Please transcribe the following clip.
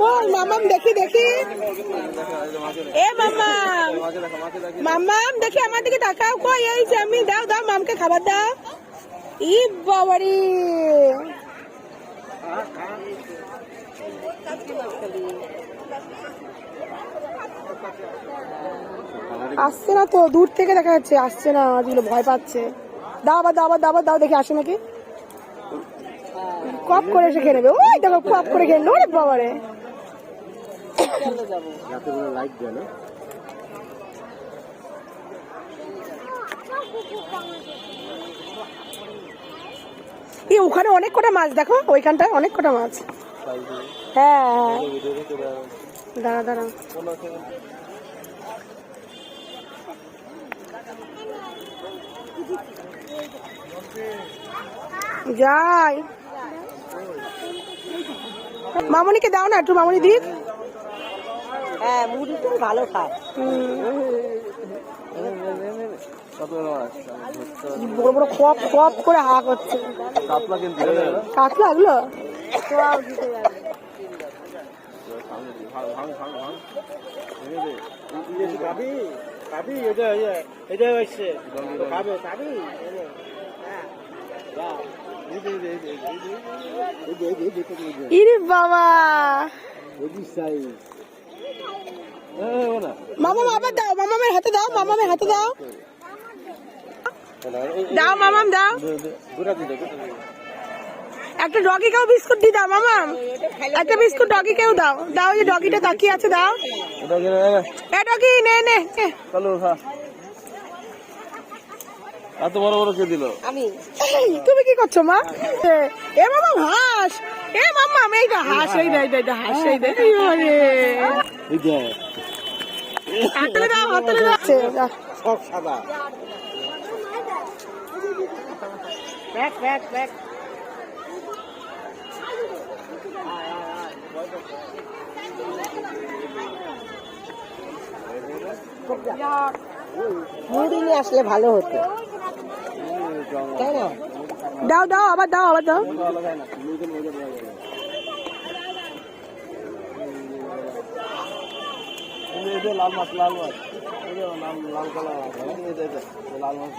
কই মামাম দেখি দেখি। এ মামাম, মামাম দেখি আমার দিকে তাকাও। কই এই যে আমি, দাও দাও মামকে খাবার দাও। ই বাবারি, আসছে না তো, দূর থেকে দেখা যাচ্ছে আসছে না, যেগুলো ভয় পাচ্ছে। দাও আবার দাও, আবার দাও, আবার দাও দেখি আসে নাকি। কপ করে এসে খেয়ে নেবে। ওই দেখো কপ করে খেয়ে নেবে। ওরে বাবারে, ওখানে অনেক কটা মাছ দেখো, ওইখানটায় অনেক কটা মাছ। হ্যাঁ দাঁড়া দাঁড়া, যাই। মামনিকে দাও না একটু, মামনি দিক। হ্যাঁ মুড়ি তো ভালো খায়। বড় বড় খপ খপ করে হা করছে। কাতলা এগুলো ইরে বাবা। মামা আবার দাও, মামামের হাতে দাও, মামামের হাতে দাও, দাও মামাম দাও। একটা ডগিকেও বিস্কুট দি দাও মামাম, একটা বিস্কুট ডগিকেও দাও। দাও, যে ডগিটা তাকিয়ে আছে দাও। এ ডগি নে নে। এত বড় বড় কে দিল? আমি। তুমি কি করছো মা? এ মামা হাঁস, এ মামাম এইটা হাঁস, এই দে এই দে হাঁস, এই দে। হাতলে দাও, হাতলে দাও। সব সাদা। Back back back. মুড়ি নিয়ে আসলে ভালো হতো, তাই না? দাও দাও, আবার দাও, আবার দাও। লাল মাছ, লাল মাছ, লাল কালার লাল মাছ।